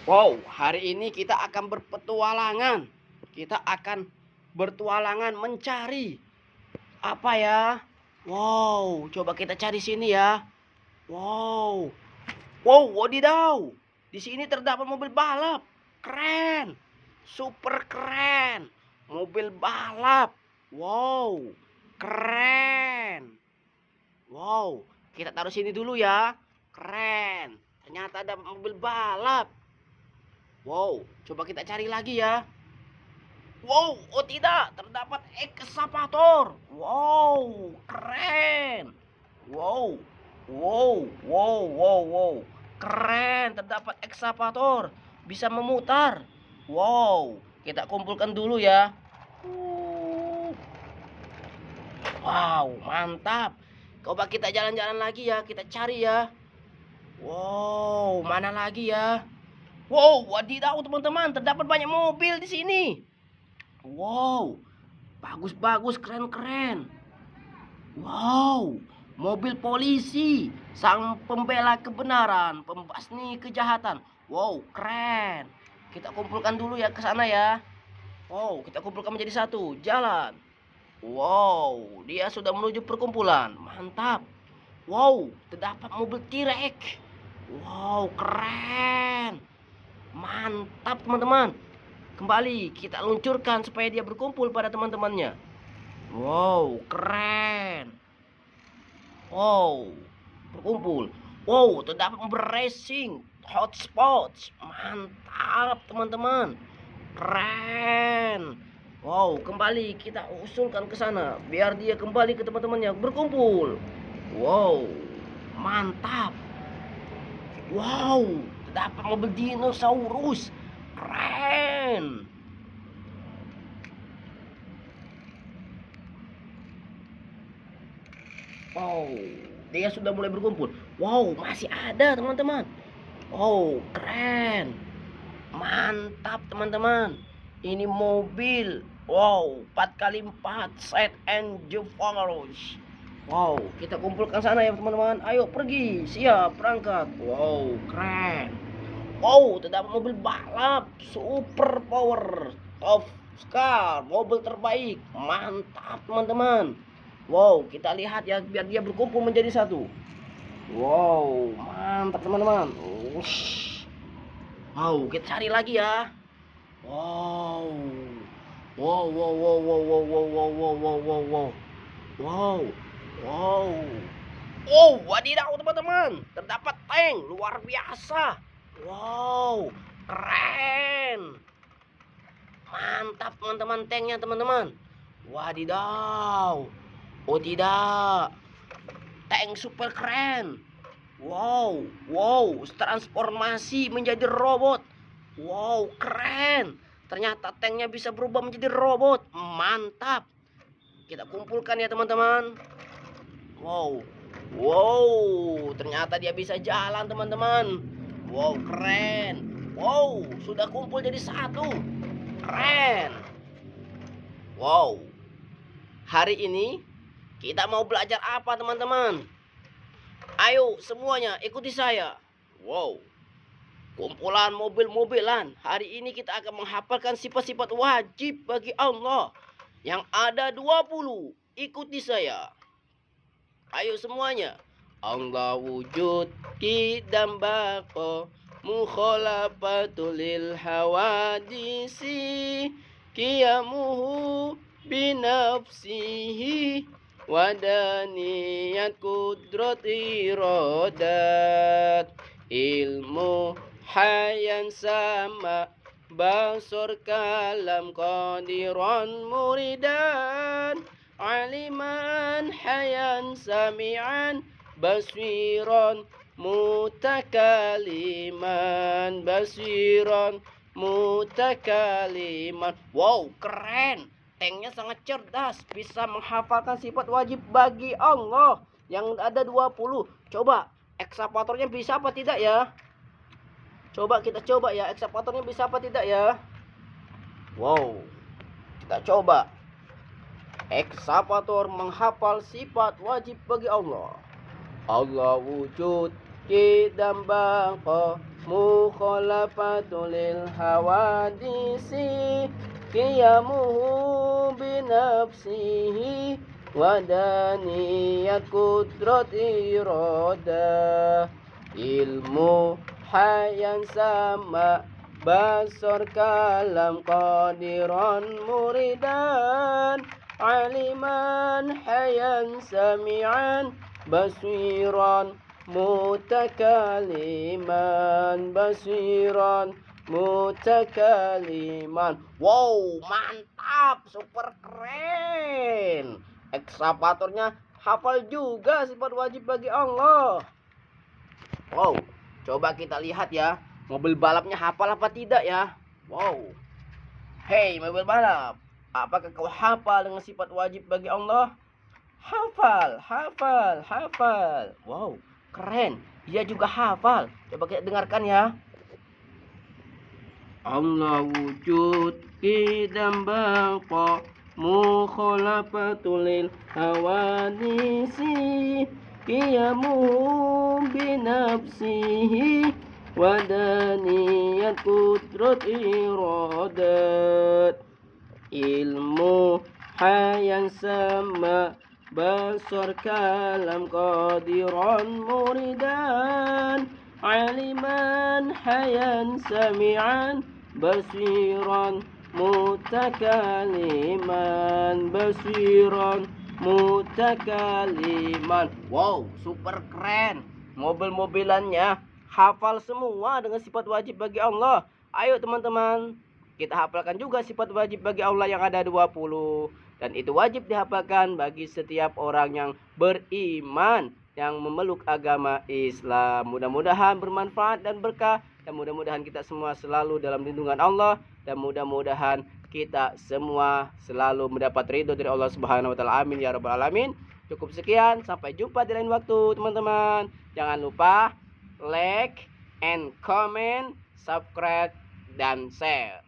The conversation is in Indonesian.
Wow, hari ini kita akan berpetualangan. Kita akan bertualangan mencari apa ya? Wow, coba kita cari sini ya. Wow, wow, wadidaw. Di sini terdapat mobil balap. Keren, super keren. Mobil balap. Wow, keren. Wow, kita taruh sini dulu ya. Keren. Ternyata ada mobil balap. Wow, coba kita cari lagi ya. Wow, oh tidak, terdapat ekskavator. Wow, keren. Wow, wow, wow, wow, wow. Keren, terdapat ekskavator. Bisa memutar. Wow, kita kumpulkan dulu ya. Wow, mantap. Coba kita jalan-jalan lagi ya, kita cari ya. Wow, mana lagi ya? Wow, wadidaw teman-teman, terdapat banyak mobil di sini. Wow, bagus-bagus, keren-keren. Wow, mobil polisi, sang pembela kebenaran, pembasmi kejahatan. Wow, keren. Kita kumpulkan dulu ya ke sana ya. Wow, kita kumpulkan menjadi satu. Jalan. Wow, dia sudah menuju perkumpulan. Mantap. Wow, terdapat mobil T-Rex. Wow, keren. Mantap teman-teman. Kembali kita luncurkan supaya dia berkumpul pada teman-temannya. Wow, keren. Wow, berkumpul. Wow, terdapat mobil racing hotspots. Mantap teman-teman. Keren. Wow, kembali kita usulkan ke sana biar dia kembali ke teman-temannya berkumpul. Wow, mantap. Wow, terdapat mobil dinosaurus. Keren. Wow, dia sudah mulai berkumpul. Wow, masih ada teman-teman. Wow, keren. Mantap teman-teman. Ini mobil. Wow, 4x4 set and Juvaros. Wow, kita kumpulkan sana ya teman-teman. Ayo pergi, siap berangkat. Wow, keren. Wow, terdapat mobil balap super power top car, mobil terbaik. Mantap teman-teman. Wow, kita lihat ya biar dia berkumpul menjadi satu. Wow, mantap teman-teman. Wow, kita cari lagi ya. Wow. Wow, wow, wow, wow, wow, wow, wow, wow, wow, wow, wow. Wow. Wow. Oh, wadidaw teman-teman. Terdapat tank luar biasa. Wow, keren. Mantap teman-teman tanknya teman-teman. Wadidaw. Oh tidak. Tank super keren. Wow, wow, transformasi menjadi robot. Wow, keren. Ternyata tanknya bisa berubah menjadi robot. Mantap. Kita kumpulkan ya teman-teman. Wow, wow, ternyata dia bisa jalan teman-teman. Wow, keren. Wow, sudah kumpul jadi satu. Keren. Wow. Hari ini kita mau belajar apa teman-teman? Ayo semuanya ikuti saya. Wow. Kumpulan mobil-mobilan. Hari ini kita akan menghafalkan sifat-sifat wajib bagi Allah. Yang ada 20. Ikuti saya. Ayo semuanya. Allah wujud qidam baqa mukhalafatul hawadisi qiyamuhu binafsihi wadaniyat kudrat iradat ilmu hayan sama basur kalam qadiran muridan aliman hayan sami'an basiran mutakaliman basiran mutakaliman. Wow, keren. Tanknya sangat cerdas, bisa menghafalkan sifat wajib bagi Allah yang ada 20. Coba ekskavatornya bisa apa tidak ya? Coba kita coba ya, ekskavatornya bisa apa tidak ya? Wow, kita coba. Ekskavator menghafal sifat wajib bagi Allah. Allah wujud qidam baqa mukhalafatu lil hawadisi, qiyamuhu binafsihi, wadaniyat kudrat irada, ilmu hayan sama basar kalam qadiran muridan, aliman hayan sami'an basiran mutakaliman basiran mutakaliman. Wow, mantap, super keren. Ekskavatornya hafal juga sifat wajib bagi Allah. Wow, coba kita lihat ya, mobil balapnya hafal apa tidak ya. Wow. Hei mobil balap, apakah kau hafal dengan sifat wajib bagi Allah? Hafal, hafal, hafal. Wow, keren. Dia juga hafal. Coba kita dengarkan ya. Allah wujud qidam baqa, mukhalafatul lil hawadisi, qiyamu binafsihi, wadaniyat kudrat iradat, ilmu hayan sama basar kalam qadiran muridan, aliman hayan sami'an basiran mutakaliman basiran mutakaliman. Wow, super keren. Mobil-mobilannya hafal semua dengan sifat wajib bagi Allah. Ayo teman-teman, kita hafalkan juga sifat wajib bagi Allah yang ada 20. Dan itu wajib dihafalkan bagi setiap orang yang beriman, yang memeluk agama Islam. Mudah-mudahan bermanfaat dan berkah, dan mudah-mudahan kita semua selalu dalam lindungan Allah, dan mudah-mudahan kita semua selalu mendapat ridho dari Allah Subhanahu wa taala. Amin ya rabbal alamin. Cukup sekian, sampai jumpa di lain waktu teman-teman. Jangan lupa like and comment, subscribe dan share.